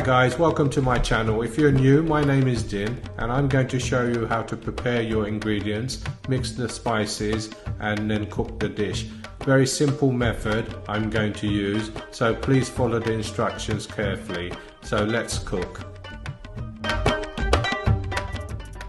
Guys, welcome to my channel. If you're new, my name is Din and I'm going to show you how to prepare your ingredients, mix the spices and then cook the dish. Very simple method I'm going to use, so please follow the instructions carefully. So let's cook.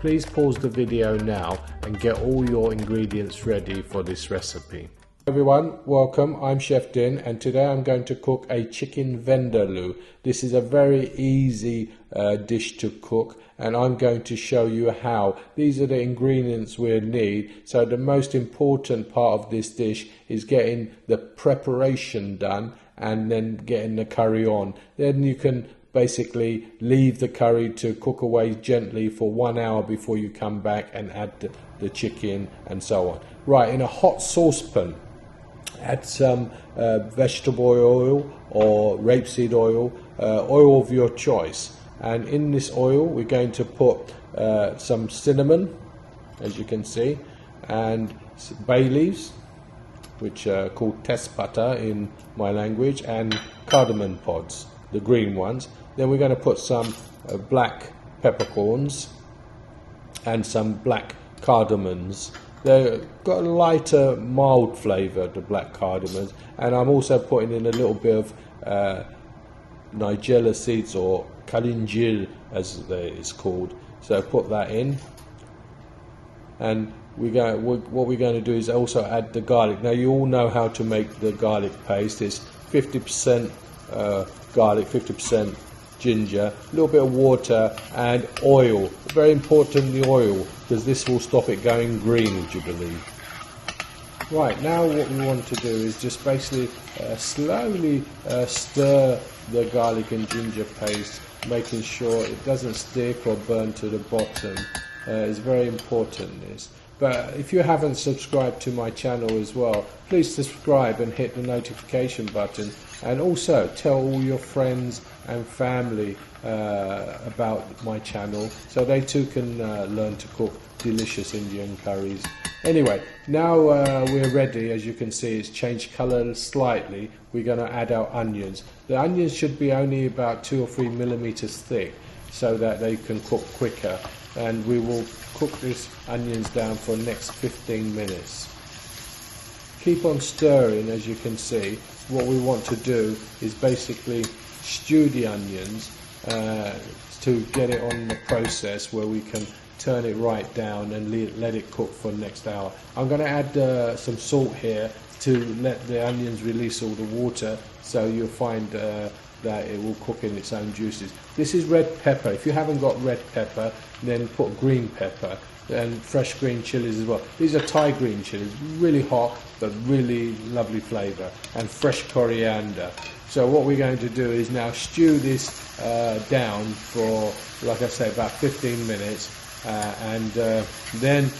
Please pause the video now and get all your ingredients ready for this recipe. Everyone, welcome. I'm Chef Din and today I'm going to cook a Chicken Vindaloo. This is a very easy dish to cook and I'm going to show you how. These are the ingredients we'll need. So the most important part of this dish is getting the preparation done and then getting the curry on. Then you can basically leave the curry to cook away gently for 1 hour before you come back and add the chicken and so on. Right, in a hot saucepan, add some vegetable oil or rapeseed oil, oil of your choice, and in this oil we're going to put some cinnamon, as you can see, and bay leaves, which are called tespata in my language, and cardamom pods, the green ones. Then we're going to put some black peppercorns and some black cardamons. They've got a lighter, mild flavour, the black cardamons, and I'm also putting in a little bit of nigella seeds, or kalinjil as it's called. So put that in, and what we're going to do is also add the garlic. Now you all know how to make the garlic paste. It's 50% garlic, 50% ginger, a little bit of water and oil. Very important, the oil, because this will stop it going green, would you believe. Right, now what we want to do is just basically slowly stir the garlic and ginger paste, making sure it doesn't stick or burn to the bottom. It's very important, this. But if you haven't subscribed to my channel as well, please subscribe and hit the notification button, and also tell all your friends and family about my channel so they too can learn to cook delicious Indian curries. Anyway, now we're ready. As you can see, it's changed colour slightly. We're going to add our onions. The onions should be only about 2 or 3 millimeters thick so that they can cook quicker, and we will cook these onions down for the next 15 minutes. Keep on stirring. As you can see, what we want to do is basically stew the onions to get it on the process where we can turn it right down and let it cook for the next hour. I'm going to add some salt here to let the onions release all the water, so you'll find that it will cook in its own juices. This is red pepper. If you haven't got red pepper, then put green pepper, and fresh green chilies as well. These are Thai green chilies, really hot but really lovely flavour, and fresh coriander. So what we're going to do is now stew this down for, like I say, about 15 minutes, and then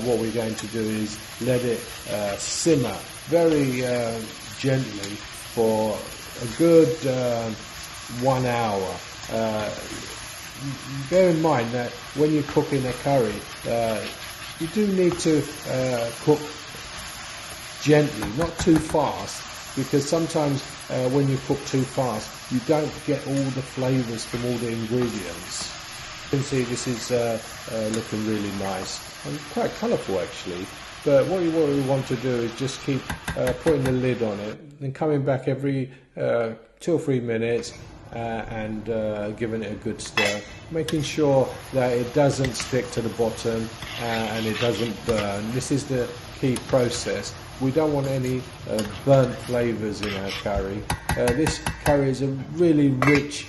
what we're going to do is let it simmer very gently for a good 1 hour. Bear in mind that when you're cooking a curry, you do need to cook gently, not too fast, because sometimes when you cook too fast, you don't get all the flavours from all the ingredients. You can see this is looking really nice and quite colourful actually. But what we want to do is just keep putting the lid on it and coming back every 2 or 3 minutes and giving it a good stir, making sure that it doesn't stick to the bottom and it doesn't burn. This is the key process. We don't want any burnt flavours in our curry. This curry is a really rich,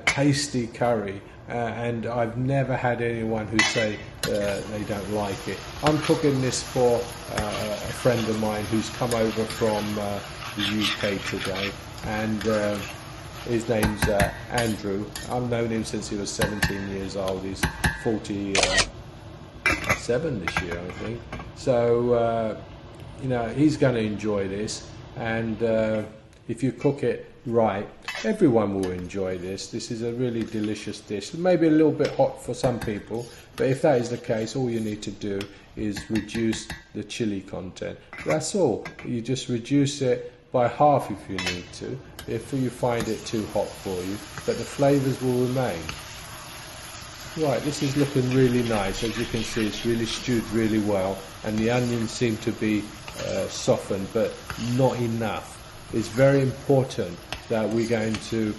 tasty curry. And I've never had anyone who say they don't like it. I'm cooking this for a friend of mine who's come over from the UK today, and his name's Andrew. I've known him since he was 17 years old. He's 47 this year, I think. So you know, he's going to enjoy this, and if you cook it right, everyone will enjoy this. This is a really delicious dish. Maybe a little bit hot for some people, but if that is the case, all you need to do is reduce the chili content. That's all. You just reduce it by half if you need to, if you find it too hot for you, but the flavours will remain. Right, this is looking really nice. As you can see, it's really stewed really well, and the onions seem to be softened, but not enough. It's very important that we're going to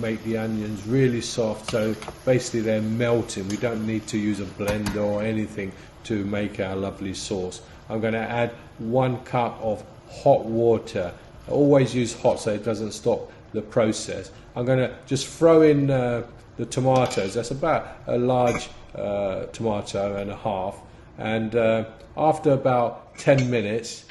make the onions really soft, so basically they're melting. We don't need to use a blender or anything to make our lovely sauce. I'm going to add 1 cup of hot water. I always use hot so it doesn't stop the process. I'm going to just throw in the tomatoes. That's about a large tomato and a half, and after about 10 minutes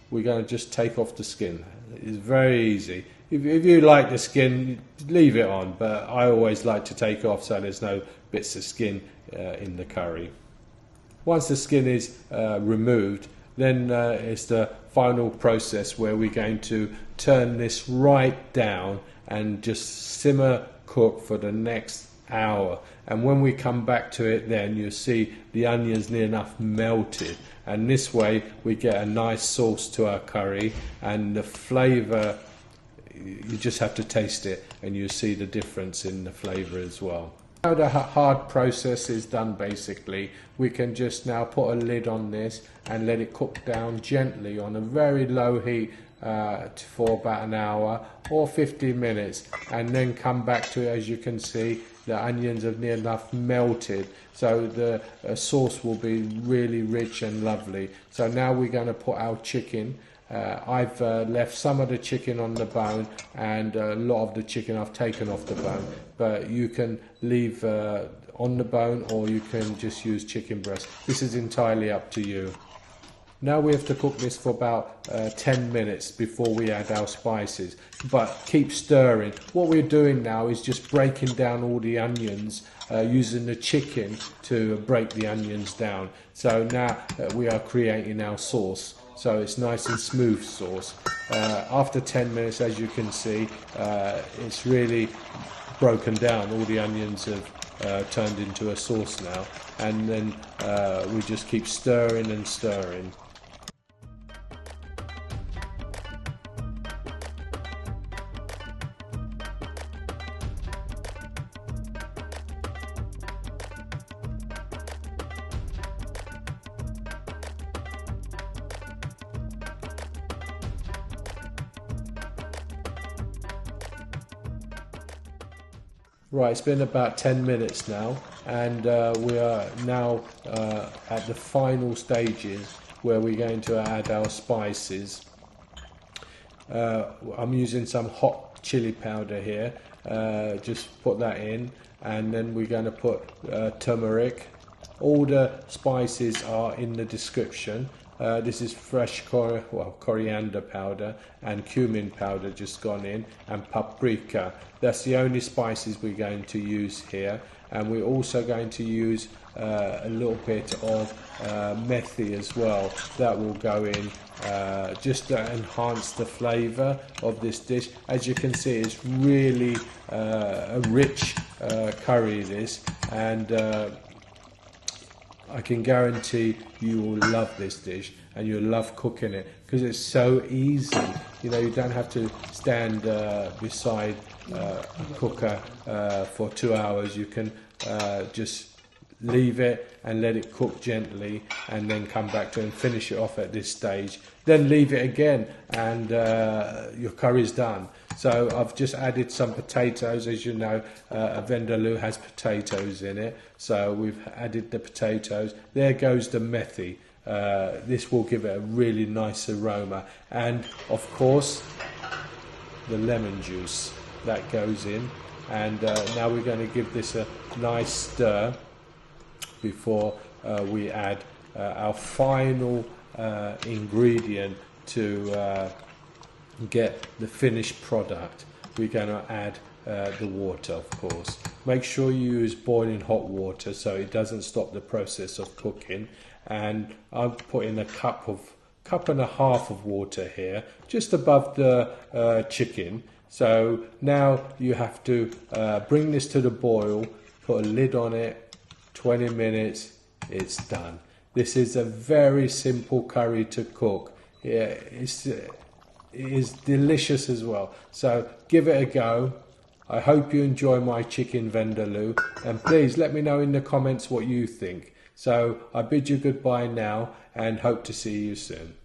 we're going to just take off the skin. It's very easy. If you like the skin, leave it on, but I always like to take off so there's no bits of skin in the curry. Once the skin is removed, then it's the final process where we're going to turn this right down and just simmer cook for the next hour. And when we come back to it, then you'll see the onions near enough melted, and this way we get a nice sauce to our curry, and the flavour, you just have to taste it and you'll see the difference in the flavour as well. Now the hard process is done basically, we can just now put a lid on this and let it cook down gently on a very low heat for about an hour or 15 minutes, and then come back to it. As you can see, the onions have near enough melted, so the sauce will be really rich and lovely. So now we're going to put our chicken. I've left some of the chicken on the bone, and a lot of the chicken I've taken off the bone, but you can leave on the bone or you can just use chicken breast. This is entirely up to you. Now we have to cook this for about 10 minutes before we add our spices, but keep stirring. What we're doing now is just breaking down all the onions, using the chicken to break the onions down. So now we are creating our sauce, so it's nice and smooth sauce. After 10 minutes, as you can see, it's really broken down. All the onions have turned into a sauce now, and then we just keep stirring and stirring. Right, it's been about 10 minutes now, and we are now at the final stages where we're going to add our spices. I'm using some hot chili powder here, just put that in, and then we're going to put turmeric. All the spices are in the description. This is fresh coriander powder and cumin powder just gone in, and paprika. That's the only spices we're going to use here, and we're also going to use a little bit of methi as well. That will go in just to enhance the flavour of this dish. As you can see, it's really a rich curry this, and I can guarantee you will love this dish and you'll love cooking it because it's so easy. You know, you don't have to stand beside a cooker for 2 hours. You can just leave it and let it cook gently, and then come back to it and finish it off at this stage. Then leave it again, and your curry's done. So I've just added some potatoes. As you know, a vindaloo has potatoes in it, so we've added the potatoes. There goes the methi. This will give it a really nice aroma, and of course the lemon juice that goes in. And now we're going to give this a nice stir before we add our final ingredient to get the finished product. We're going to add the water, of course. Make sure you use boiling hot water so it doesn't stop the process of cooking. And I'm putting a cup and a half of water here, just above the chicken. So now you have to bring this to the boil, put a lid on it, 20 minutes, it's done. This is a very simple curry to cook. Yeah, it's it is delicious as well. So give it a go. I hope you enjoy my chicken vindaloo, and please let me know in the comments what you think. So I bid you goodbye now and hope to see you soon.